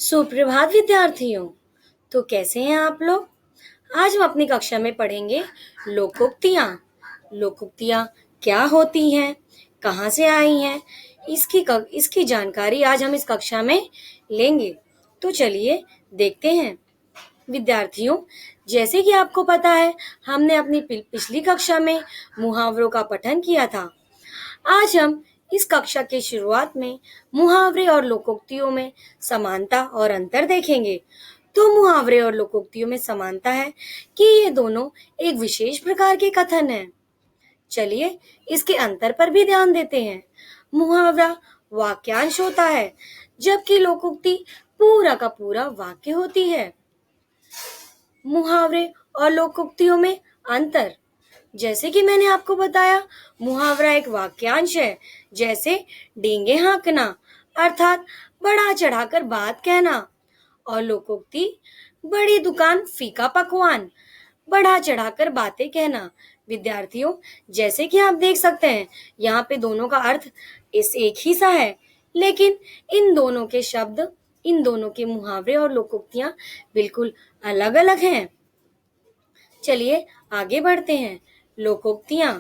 सुप्रभात विद्यार्थियों। तो कैसे हैं आप लोग? आज हम अपनी कक्षा में पढ़ेंगे लोकोक्तियाँ। लोकोक्तियाँ क्या होती हैं, कहाँ से आई हैं, इसकी जानकारी आज हम इस कक्षा में लेंगे। तो चलिए देखते हैं। विद्यार्थियों, जैसे कि आपको पता है, हमने अपनी पिछली कक्षा में मुहावरों का पठन किया था। आज हम इस कक्षा की शुरुआत में मुहावरे और लोकोक्तियों में समानता और अंतर देखेंगे। तो मुहावरे और लोकोक्तियों में समानता है कि ये दोनों एक विशेष प्रकार के कथन हैं। चलिए इसके अंतर पर भी ध्यान देते हैं। मुहावरा वाक्यांश होता है, जबकि लोकोक्ति पूरा का पूरा वाक्य होती है। मुहावरे और लोकोक्तियों में अंतर, जैसे कि मैंने आपको बताया, मुहावरा एक वाक्यांश है, जैसे डींगे हाँकना अर्थात बढ़ा चढ़ाकर बात कहना, और लोकोक्ति बड़ी दुकान फीका पकवान, बढ़ा चढ़ाकर बातें कहना। विद्यार्थियों, जैसे कि आप देख सकते हैं, यहाँ पे दोनों का अर्थ इस एक ही सा है, लेकिन इन दोनों के शब्द, इन दोनों के मुहावरे और लोकोक्तियाँ बिल्कुल अलग अलग हैं। चलिए आगे बढ़ते हैं। लोकोक्तियाँ।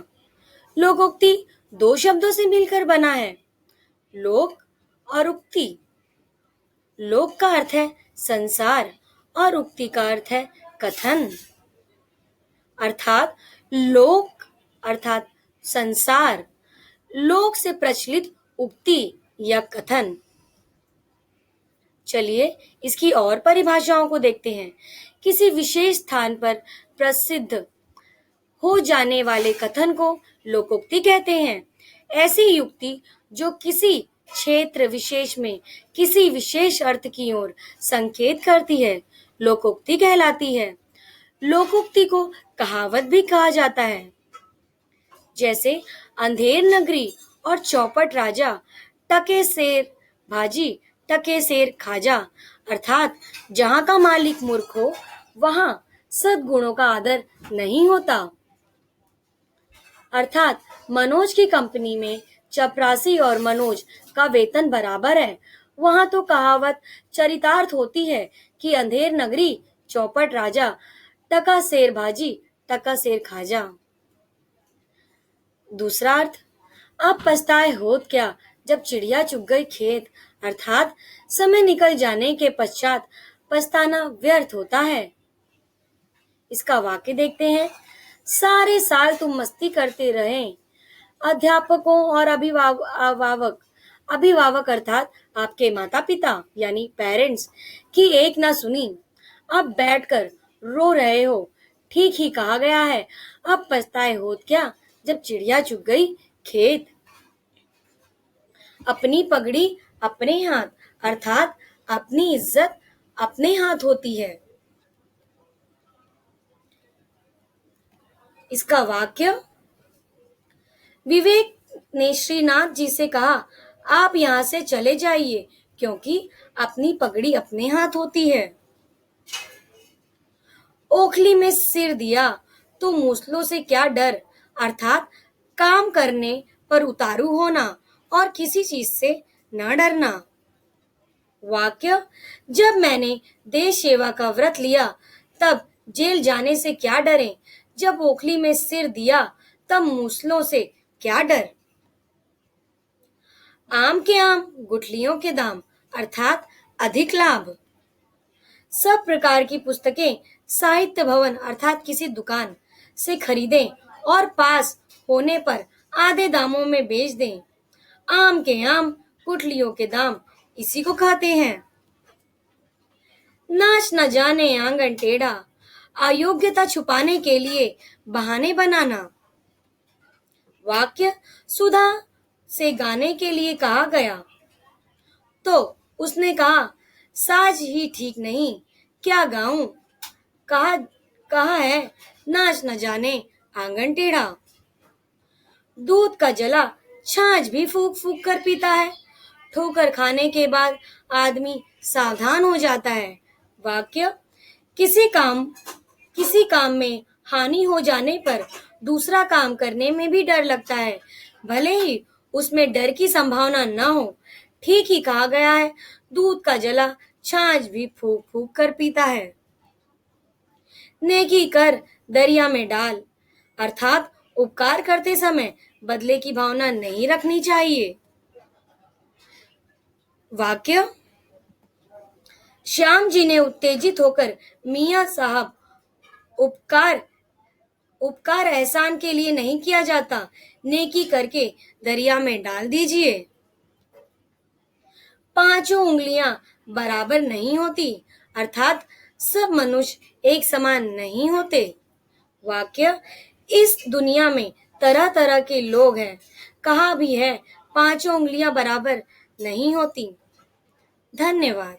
लोकोक्ति दो शब्दों से मिलकर बना है, लोक और उक्ति। लोक का अर्थ है संसार और उक्ति का अर्थ है कथन। अर्थात लोक अर्थात संसार, लोक से प्रचलित उक्ति या कथन। चलिए इसकी और परिभाषाओं को देखते हैं। किसी विशेष स्थान पर प्रसिद्ध हो जाने वाले कथन को लोकोक्ति कहते हैं। ऐसी युक्ति जो किसी क्षेत्र विशेष में किसी विशेष अर्थ की ओर संकेत करती है, लोकोक्ति कहलाती है। लोकोक्ति को कहावत भी कहा जाता है, जैसे अंधेर नगरी और चौपट राजा, टके शेर भाजी टके शेर खाजा। अर्थात जहाँ का मालिक मूर्ख हो, वहाँ सद्गुणों का आदर नहीं होता। अर्थात मनोज की कंपनी में चपरासी और मनोज का वेतन बराबर है। वहां तो कहावत चरितार्थ होती है कि अंधेर नगरी चौपट राजा, टका शेर भाजी टका शेर खाजा। दूसरा अर्थ, अब पछताए होत क्या जब चिड़िया चुग गई खेत। अर्थात समय निकल जाने के पश्चात पछताना व्यर्थ होता है। इसका वाक्य देखते हैं। सारे साल तुम मस्ती करते रहे, अध्यापकों और अभिभावक अभिभावक अर्थात आपके माता पिता यानी पेरेंट्स की एक ना सुनी, अब बैठकर रो रहे हो। ठीक ही कहा गया है, अब पछताए होत क्या जब चिड़िया चुग गई खेत। अपनी पगड़ी अपने हाथ अर्थात अपनी इज्जत अपने हाथ होती है। इसका वाक्य, विवेक ने श्रीनाथ जी से कहा, आप यहाँ से चले जाइए, क्योंकि अपनी पगड़ी अपने हाथ होती है। ओखली में सिर दिया तो मूसलों से क्या डर। अर्थात काम करने पर उतारू होना और किसी चीज से न डरना। वाक्य, जब मैंने देश सेवा का व्रत लिया तब जेल जाने से क्या डरे, जब ओखली में सिर दिया तब मूसलों से क्या डर। आम के आम गुठलियों के दाम अर्थात अधिक लाभ। सब प्रकार की पुस्तकें साहित्य भवन अर्थात किसी दुकान से खरीदें और पास होने पर आधे दामों में बेच दें। आम के आम गुठलियों के दाम इसी को खाते हैं। नाच न जाने आंगन टेढ़ा, अयोग्यता छुपाने के लिए बहाने बनाना। वाक्य, सुधा से गाने के लिए कहा गया तो उसने कहा, साज ही ठीक नहीं, क्या गाऊं। कहा कहा है, नाच न जाने आंगन टेढ़ा। दूध का जला छाछ भी फूक फूक कर पीता है। ठोकर खाने के बाद आदमी सावधान हो जाता है। वाक्य, किसी काम में हानि हो जाने पर दूसरा काम करने में भी डर लगता है, भले ही उसमें डर की संभावना न हो। ठीक ही कहा गया है, दूध का जला छाछ भी फूक फूक कर पीता है। नेकी कर दरिया में डाल, अर्थात उपकार करते समय बदले की भावना नहीं रखनी चाहिए। वाक्य, श्याम जी ने उत्तेजित होकर मियाँ साहब, उपकार उपकार एहसान के लिए नहीं किया जाता, नेकी करके दरिया में डाल दीजिए। पांचों उंगलियां बराबर नहीं होती, अर्थात सब मनुष्य एक समान नहीं होते। वाक्य, इस दुनिया में तरह तरह के लोग हैं, कहा भी है पांचों उंगलियां बराबर नहीं होती। धन्यवाद।